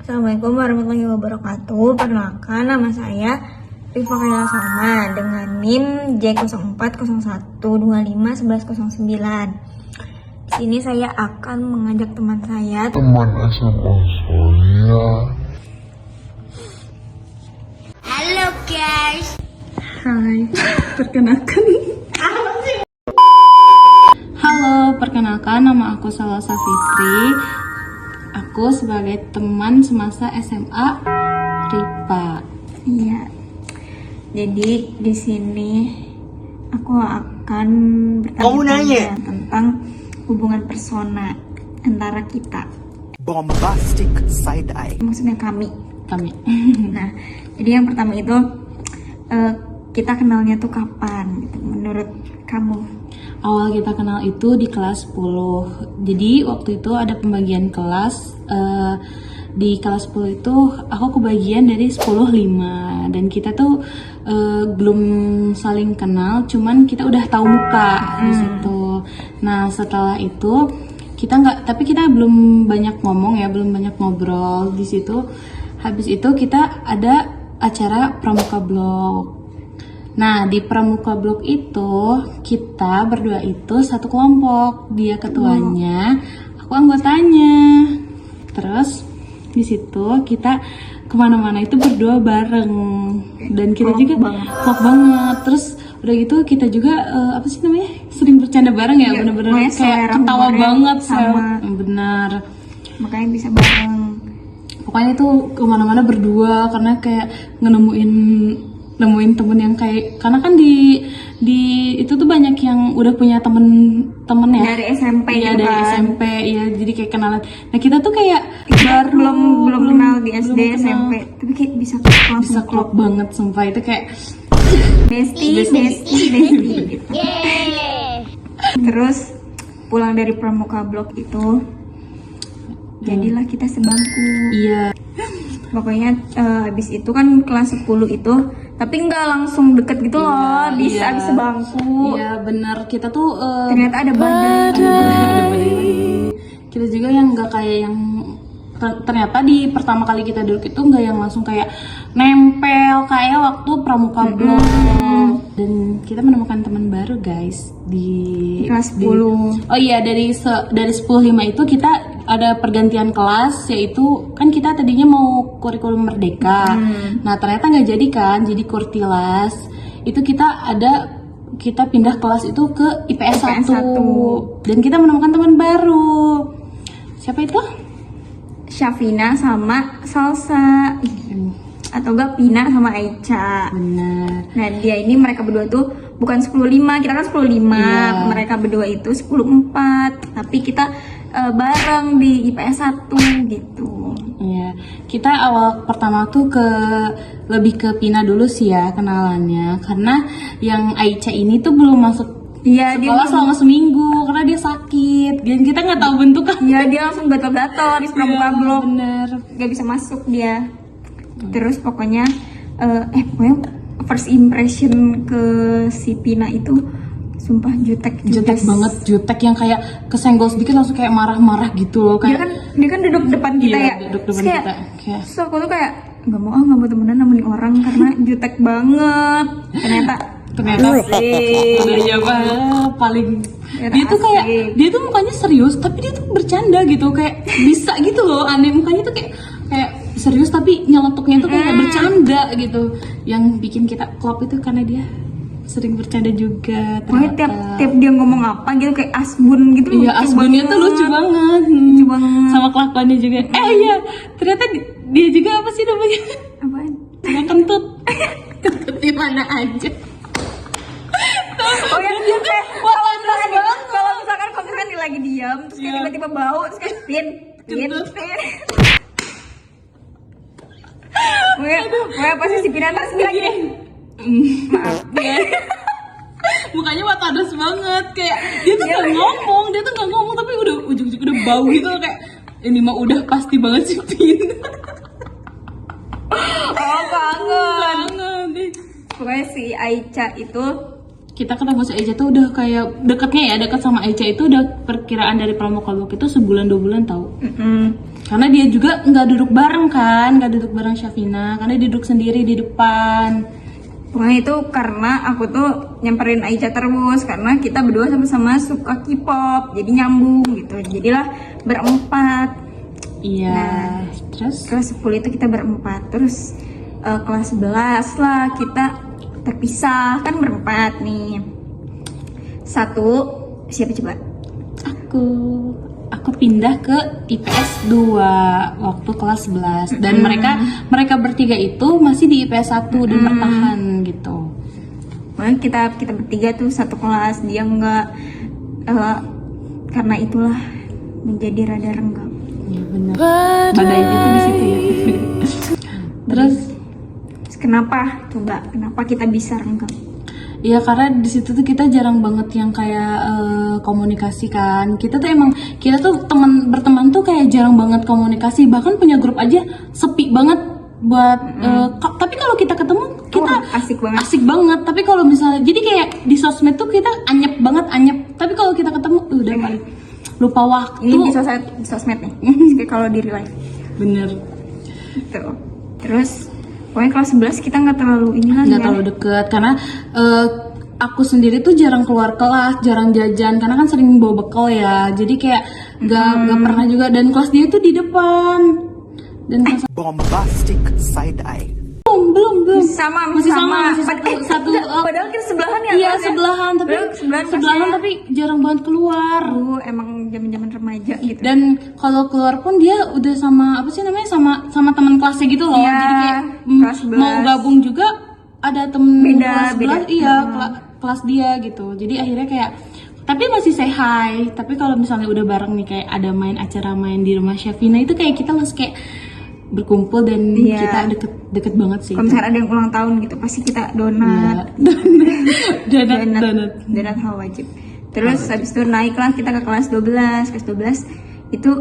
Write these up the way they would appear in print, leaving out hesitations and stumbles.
Assalamualaikum warahmatullahi wabarakatuh. Perkenalkan, nama saya Rifa Khairil Salma dengan NIM J0401251109. Di sini saya akan mengajak teman saya, teman SMA saya. Halo guys. Hai, perkenalkan. Halo, perkenalkan nama aku Salsa Fitri. Aku sebagai teman semasa SMA Rifa. Iya. Jadi di sini aku akan bertanya tentang hubungan persona antara kita. Bombastic side eye. Maksudnya kami. Nah, Jadi yang pertama itu kita kenalnya tuh kapan? Gitu, menurut kamu? awal kita kenal itu di kelas 10. Jadi waktu itu ada pembagian kelas. Di kelas 10 itu aku kebagian dari 10-5 dan kita tuh belum saling kenal, cuman kita udah tahu muka di situ. Nah, setelah itu kita belum banyak ngomong ya, belum banyak ngobrol di situ. Habis itu kita ada acara pramuka blog. Nah, di pramuka blog itu kita berdua itu satu kelompok. Dia ketuanya, aku anggotanya. Terus di situ kita kemana-mana itu berdua bareng dan kita juga klop banget. Terus udah gitu kita juga sering bercanda bareng ya, bener-bener kayak ketawa banget sama. Benar, Makanya bisa bareng. pokoknya tuh kemana-mana berdua karena kayak nemuin temen yang kayak, karena kan di itu tuh banyak yang udah punya temen ya Dari SMP ya, gitu dari kan. SMP ya, jadi kayak kenalan. Nah, kita tuh kayak belum kenal di SD, belum kenal. SMP, tapi kayak bisa Bisa klop banget, sumpah itu kayak bestie gitu. Terus pulang dari pramuka blog itu jadilah kita sebangku. iya. Pokoknya habis itu kan kelas 10 itu, tapi nggak langsung deket gitu loh, bisa habis sebangku. Iya benar, kita tuh Ternyata ada badai. kita juga yang nggak kayak yang ternyata di pertama kali kita duduk itu nggak yang langsung kayak nempel kayak waktu pramuka blog. Dan kita menemukan teman baru guys di Kelas 10. Oh iya, dari 10-5 itu kita ada pergantian kelas, yaitu kan kita tadinya mau kurikulum merdeka. Nah, ternyata nggak jadi kan, jadi kurtilas. Itu kita pindah kelas itu ke IPS 1. Dan kita menemukan teman baru. Siapa itu? Syafina sama Salsa. Atau enggak Pina sama Aicha. Benar. Nah, mereka berdua tuh bukan 10-5, kita kan 10-5. Iya. Mereka berdua itu 10-4. Tapi kita bareng di IPS 1 gitu. Iya, kita awal pertama tuh lebih ke Pina dulu sih ya kenalannya, karena yang Aicha ini tuh belum masuk Iya, dia sekolah selama seminggu karena dia sakit dan kita nggak tahu bentuknya. Iya, dia langsung gatal-gatal habis pramuka blog. Bener. Gak bisa masuk dia. Terus pokoknya first impression ke si Pina itu sumpah jutek Banget, jutek yang kayak kesenggol sedikit langsung kayak marah-marah gitu loh, kayak dia kan duduk depan kita iya, ya. duduk depan Terus kita. Kayak terus aku tuh kayak nggak mau temenan nemenin orang karena jutek banget. Ternyata iya paling dia tuh kayak dia tuh mukanya serius tapi dia tuh bercanda gitu, kayak bisa gitu loh, aneh mukanya tuh kayak serius tapi nyeletuknya tuh kayak bercanda gitu. Yang bikin kita klop itu karena dia sering bercanda juga. Pokoknya tiap dia ngomong apa gitu kayak asbun gitu. Iya, asbunnya tuh lucu banget. Sama kelakuannya juga. Iya, ternyata dia juga apa sih namanya? Apaan? Dia kentut. Kentut di mana aja. Oh ya, dia kayak kalau misalkan dia lagi diam terus kayak tiba-tiba bau terus kayak pin. Pokoknya pasti si Pina terus bilang gini. Maaf. Mukanya watadas banget, kayak dia tuh nggak ngomong tapi udah ujung-ujung udah bau gitu, kayak ini mah udah pasti banget sih Pin. Oh, kangen. Pokoknya Banget. si Aicha itu Kita ketemu si Aicha tuh udah kayak dekat sama Aicha itu udah perkiraan dari pramuka blog itu sebulan 2 bulan tahu. Karena dia juga nggak duduk bareng kan, nggak duduk bareng Syafina, karena dia duduk sendiri di depan. Pokoknya itu karena aku tuh nyamperin Aicha terus karena kita berdua sama-sama suka K-pop, jadi nyambung gitu. Jadilah berempat. Iya. Nah, Terus kelas 10 itu kita berempat. Terus kelas 11 lah kita terpisah kan berempat nih. Satu siapa coba? aku pindah ke IPS 2 waktu kelas 11 dan mereka bertiga itu masih di IPS 1 dan bertahan gitu. Makanya kita bertiga tuh satu kelas, dia enggak, karena itulah menjadi rada renggang. Ya benar. Badai itu di situ ya. Terus kenapa? Coba kenapa kita bisa renggang? ya karena di situ tuh kita jarang banget yang kayak komunikasi kan. Kita tuh berteman tuh kayak jarang banget komunikasi. Bahkan punya grup aja sepi banget buat tapi kalau kita ketemu kita asik banget. Tapi kalau misalnya jadi kayak di sosmed tuh kita anyep. Tapi kalau kita ketemu udah paling lupa waktu. Ini di sosmed nih. Kalau di real life. Bener. Gitu. Terus pokoknya kelas 11 kita nggak terlalu terlalu deket karena aku sendiri tuh jarang keluar kelas, jarang jajan karena kan sering bawa bekal ya. Jadi kayak nggak pernah juga, dan kelas dia tuh di depan. Dan kelas Bombastic side eye. belum masih sama. satu Padahal kita sebelahan ya. iya sebelahan tapi jarang banget keluar. Emang zaman remaja gitu. Dan kalau keluar pun dia udah sama sama teman kelasnya gitu loh. Iya, Jadi kayak kelas 11. mau gabung juga ada temen Beda. kelas sebelah, kelas dia gitu. Jadi akhirnya kayak tapi masih say hi. Tapi kalau misalnya udah bareng nih kayak ada acara main di rumah Syafina itu kayak kita langsung kayak berkumpul dan kita deket banget sih. Kalau misalnya ada yang ulang tahun gitu pasti kita donat. Donat hal wajib. Terus habis itu naiklah kita ke kelas 12. Kelas 12 itu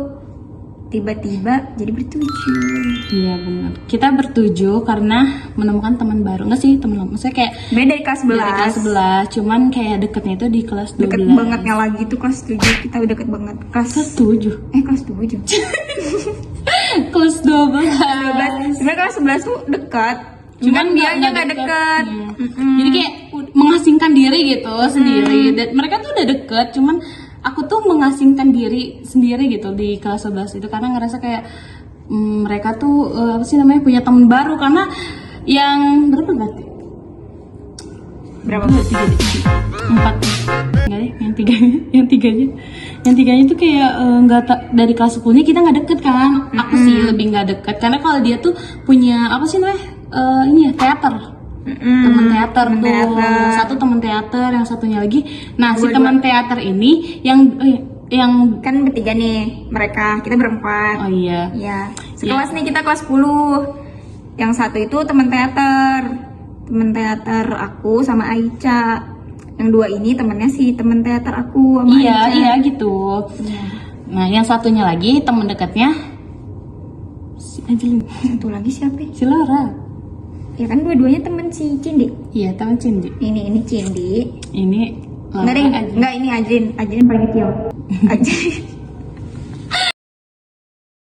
tiba-tiba jadi bertujuh. Iya benar. Kita bertujuh karena menemukan teman baru. Enggak sih teman, maksudnya kayak Beda dari kelas 11. dari kelas 11, cuman kayak deketnya itu di kelas 12. Deket bangetnya lagi tuh kelas 7. Kita udah deket banget. Kelas 7. Kelas 7. Kelas 12. Sebenarnya kelas 11 tuh dekat. Cuman dia nggak dekat. Jadi kayak mengasingkan diri gitu sendiri. Dan mereka tuh udah deket, cuman aku tuh mengasingkan diri sendiri gitu di kelas 11 itu karena ngerasa kayak mereka tuh punya teman baru karena yang berapa berarti? Berapa? 4 enggak deh, yang tiganya tuh kayak dari kelas 10 nya kita nggak deket kan. Aku sih lebih nggak deket karena kalau dia tuh punya teater. Teman teater tuh. Satu teman teater, yang satunya lagi. Nah, si teman teater ini yang Kan bertiga nih mereka, kita berempat. oh iya. Iya. Sekelas nih kita kelas 10. Yang satu itu teman teater. Teman teater aku sama Aicha. Yang dua ini temennya si teman teater aku sama Aicha. Iya gitu. Nah, yang satunya lagi teman dekatnya si Angelin. Satu lagi siapa? Si Laura. Ya kan dua-duanya temen si Cindi. Iya, teman Cindy. Ini Cindi. Ini Laura. Enggak, ini Ajlin paling kecil.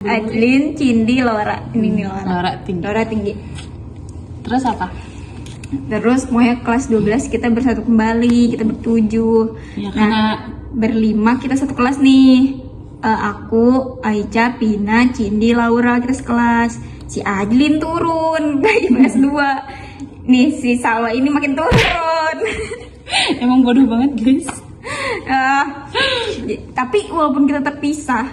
Ajlin, Cindi, Laura. Ini Laura. Laura tinggi. Terus apa? Terus pokoknya kelas 12 kita bersatu kembali, kita bertujuh. Ya, karena berlima kita satu kelas nih. Aku, Aicha, Pina, Cindi, Laura kita sekelas. Si Ajlin turun dari kelas 2. Nih si Salwa ini makin turun. emang bodoh banget guys. Tapi walaupun kita terpisah,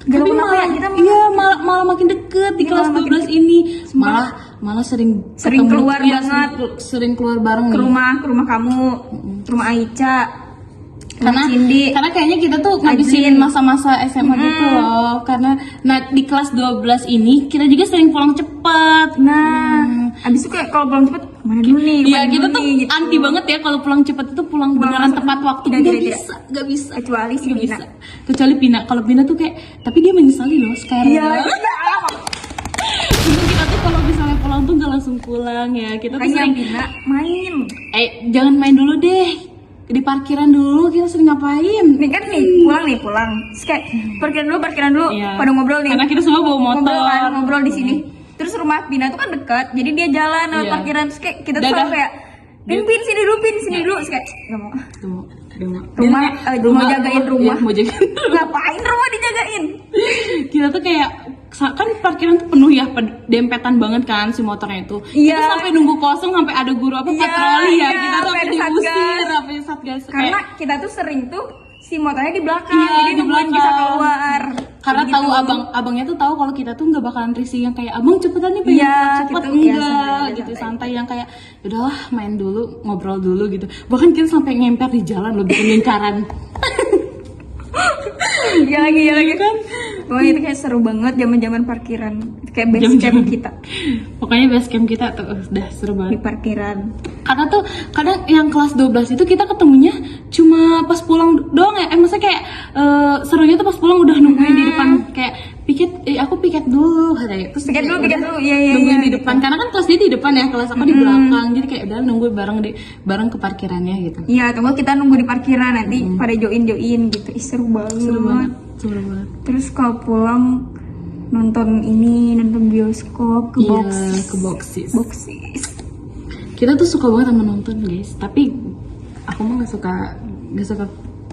Tapi malah makin deket di kelas 12 ini. Malah sering keluar ya, banget. sering keluar bareng ke nih. rumah kamu, ke rumah Aicha, karena kayaknya kita tuh ngabisin masa-masa SMA gitu loh. Karena di kelas 12 ini kita juga sering pulang cepat. Abis itu kayak kalau pulang cepet kemana dulu nih? Iya, kita tuh gitu. Anti banget ya kalau pulang cepat itu pulang beneran tepat waktu. Gak bisa. Kecuali si Pina. Kecuali Pina. Kalau Pina tuh kayak, tapi dia menyesali loh sekarang. Iya. Kita tuh kalau misalnya pulang tuh gak langsung pulang ya. Kita tuh sering Pina main. jangan main dulu deh. di parkiran dulu kita sering ngapain? Nih kan pulang. Terus kayak parkiran dulu Iya. pada ngobrol nih. Karena kita semua bawa motor. Ngobrol di sini. Terus rumah Pina tuh kan dekat, jadi dia jalan lewat Iya. parkiran. Terus kayak kita tuh Dadah. selalu kayak Pin sini dulu. Terus kayak nggak mau. Rumah, Mau jagain rumah. Iya, mau jagain. Ngapain rumah dijagain? Kita tuh kayak kan parkiran tuh penuh ya, dempetan banget kan si motornya itu. Iya. Kita sampai nunggu kosong sampai ada guru apa Iya, patroli ya. iya, Kita tuh sampai sampai ada diusir, satgas. sampai satgas. Karena kita tuh sering tuh si motornya di belakang, Iya, jadi di nungguin belakang. bisa keluar. Karena Jadi tahu gitu. abangnya tuh tahu kalau kita tuh nggak bakalan risih yang kayak abang cepetan nih pengen Iya, cepet gitu, enggak ya, santai, gitu santai. santai yang kayak udahlah main dulu ngobrol dulu gitu. Bahkan kita sampai ngemper di jalan loh bikin lingkaran. Iya lagi kan. Pokoknya itu kayak seru banget zaman parkiran. Kayak base camp Jam-jam. kita Pokoknya base camp kita tuh udah seru di banget. parkiran. Karena tuh kadang yang kelas 12 itu kita ketemunya cuma pas pulang doang ya. Maksudnya kayak serunya tuh pas pulang udah nungguin di depan kayak aku piket dulu katanya. Terus Piket kayak dulu. udah Iya, nungguin di gitu. depan karena kan kelas dia di depan ya, kelas aku di belakang. Jadi kayak udah nunggu bareng ke parkirannya gitu. Iya, tunggu kita nunggu di parkiran nanti pada join gitu. Ih, seru banget. Seru banget. Seru banget. Terus kalau pulang nonton bioskop ke Iya, box. ke boxes. Boxes. Kita tuh suka banget sama nonton, guys. Tapi aku mah nggak suka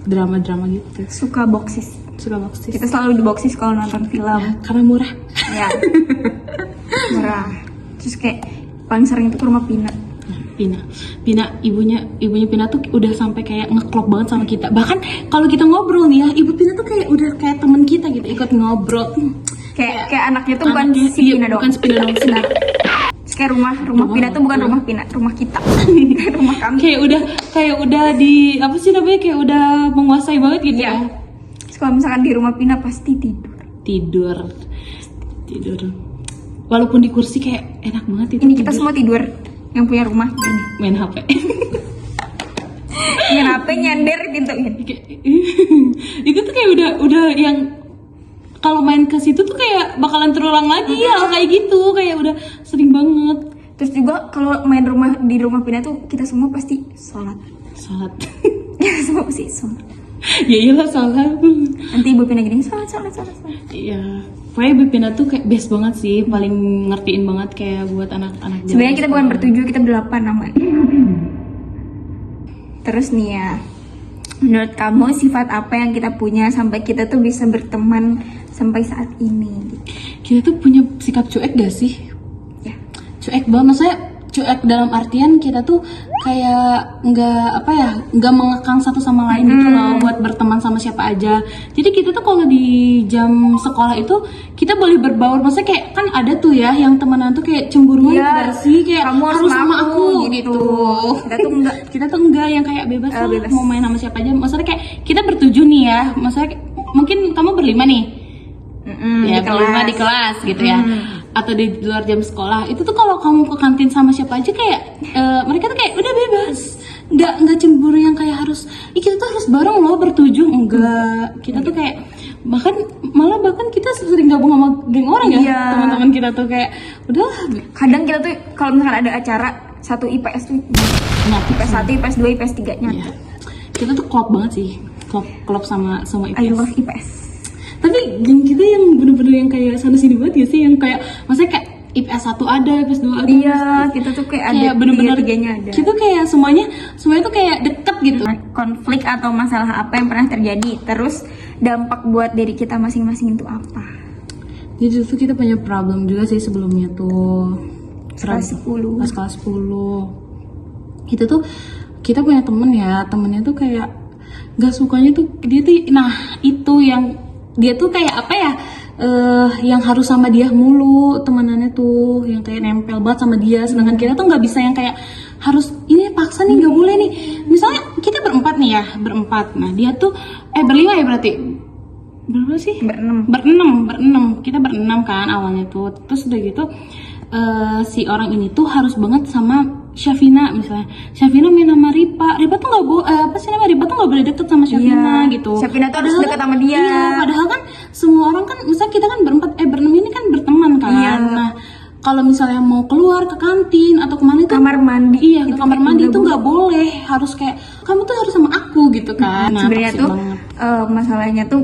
drama-drama gitu. Suka boxes. Suka boxes. Kita selalu di boxes kalau nonton film. Karena murah. Ya. Murah. Terus kayak paling sering itu ke rumah Pina. Pina ibunya Pina tuh udah sampai kayak ngeklop banget sama kita. Bahkan kalau kita ngobrol nih ya, ibu Pina tuh kayak udah kayak temen kita gitu, ikut ngobrol. Kayak anaknya tuh bukan Anaknya, si iya, Pina doang. bukan si Pina doang. Terus kayak rumah Pina tuh bukan rumah Pina, rumah kita. Rumah kami. kayak udah di apa sih namanya, kayak udah menguasai banget gitu Iya. ya. Terus kalau misalkan di rumah Pina pasti tidur. Tidur. Walaupun di kursi kayak enak banget itu. Ini kita tidur. semua tidur yang punya rumah gini. Main HP. Yang HP nyender pintu ini. Itu tuh kayak udah yang kalau main ke situ tuh kayak bakalan terulang lagi ya kayak gitu, kayak udah sering banget. Terus juga kalau main di rumah Pina tuh kita semua pasti sholat. Ya semua pasti sholat. Ya iyalah salah. Nanti Ibu Pina gini sholat. Iya. Pokoknya Ibu Pina tuh kayak best banget sih, paling ngertiin banget kayak buat anak-anak. Sebenarnya kita bukan bertujuh, kita 8 namanya. Terus nih ya, menurut kamu sifat apa yang kita punya sampai kita tuh bisa berteman sampai saat ini? Kita tuh punya sikap cuek gak sih? Ya. Cuek banget, maksudnya cuek dalam artian kita tuh kayak nggak mengekang satu sama lain gitu loh buat berteman sama siapa aja. Jadi kita tuh kalau di jam sekolah itu kita boleh berbaur, maksudnya kayak kan ada tuh ya yang temenan tuh kayak cemburuan Iya, gak sih, kayak kamu harus sama aku, aku gitu. gitu. Kita tuh enggak yang kayak bebas lah, Bebas. mau main sama siapa aja. Maksudnya kayak kita bertujuh nih ya, maksudnya mungkin kamu berlima nih. Ya berlima di kelas gitu ya, atau di luar jam sekolah itu tuh kalau kamu ke kantin sama siapa aja kayak mereka tuh kayak udah bebas, nggak cemburu yang kayak harus kita tuh harus bareng loh bertujuh, enggak. Kita tuh kayak bahkan kita sering gabung sama geng orang ya. Iya. Teman-teman kita tuh kayak udah Kadang kita tuh kalau misalkan ada acara satu IPS tuh nyatu. IPS 1, IPS 2, IPS 3 nyatu. Iya. Kita tuh klop banget sih, klop sama I IPS. love IPS. Tapi geng kita yang bener-bener yang kayak sana sini banget ya sih, yang kayak maksudnya kayak IPS 1 ada, IPS 2 ada. Iya, kita tuh kayak ada bener-bener tiga-tiganya ada. Kita kayak semuanya tuh kayak deket gitu. Konflik atau masalah apa yang pernah terjadi, terus dampak buat diri kita masing-masing itu apa? Jadi tuh kita punya problem juga sih sebelumnya tuh. Kelas 10. Pas kelas 10. Kita punya temennya tuh kayak gak sukanya tuh dia tuh, nah itu yang dia tuh kayak apa ya, yang harus sama dia mulu temenannya tuh, yang kayak nempel banget sama dia, sedangkan kita tuh nggak bisa yang kayak harus ini paksa nih, nggak boleh nih. Misalnya kita berempat, nah dia tuh berlima ya berarti, berapa sih? Berenam, kita berenam kan awalnya tuh, terus udah gitu si orang ini tuh harus banget sama Syafina misalnya. Syafina main sama Ripa tuh nggak Ripa tuh nggak boleh deket sama Syafina Iya. gitu. Syafina tuh harus deket sama dia. Iya, padahal kan semua orang kan, misalnya kita kan berenam ini kan berteman kan. Iya. Nah kalau misalnya mau keluar ke kantin atau kemana itu Kamar mandi. iya ke kamar mandi itu nggak boleh, harus kayak kamu tuh harus sama aku gitu kan. Nah, Sebenarnya toxic tuh banget. masalahnya tuh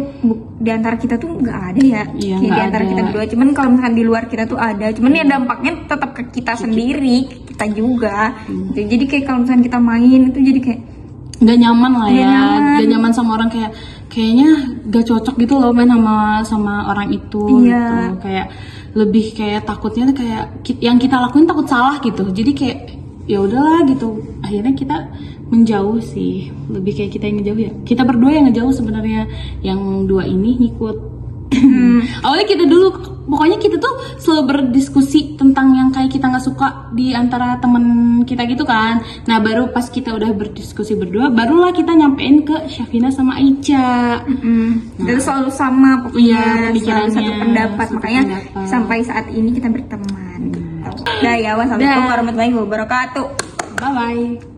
di antara kita tuh nggak ada ya. Iya, Kayak di nggak antara ada. kita berdua. Cuman kalau misalkan di luar kita tuh ada. Cuman ya dampaknya tetap ke kita sendiri, ke kita juga. Gitu. Jadi kayak kalau misalkan kita main itu jadi kayak Nggak nyaman lah Nggak ya, nyaman. nggak nyaman sama orang, kayaknya gak cocok gitu loh main sama orang itu. Iya. Gitu. Kayak lebih kayak takutnya tuh kayak yang kita lakuin takut salah gitu, jadi kayak ya udahlah gitu, akhirnya kita menjauh sih, lebih kayak kita yang ngejauh ya, kita berdua yang ngejauh sebenarnya, yang dua ini ngikut. Awalnya kita dulu, pokoknya kita tuh selalu berdiskusi tentang yang kayak kita nggak suka di antara temen kita gitu kan. Nah baru pas kita udah berdiskusi berdua, barulah kita nyampein ke Syafina sama Aicha. kita tuh selalu sama Iya, pokoknya, selalu pemikirannya, satu pendapat. satu Makanya pendapat. sampai saat ini kita berteman. Gitu. Dah ya, wassalamualaikum Dah. warahmatullahi wabarakatuh. Bye bye.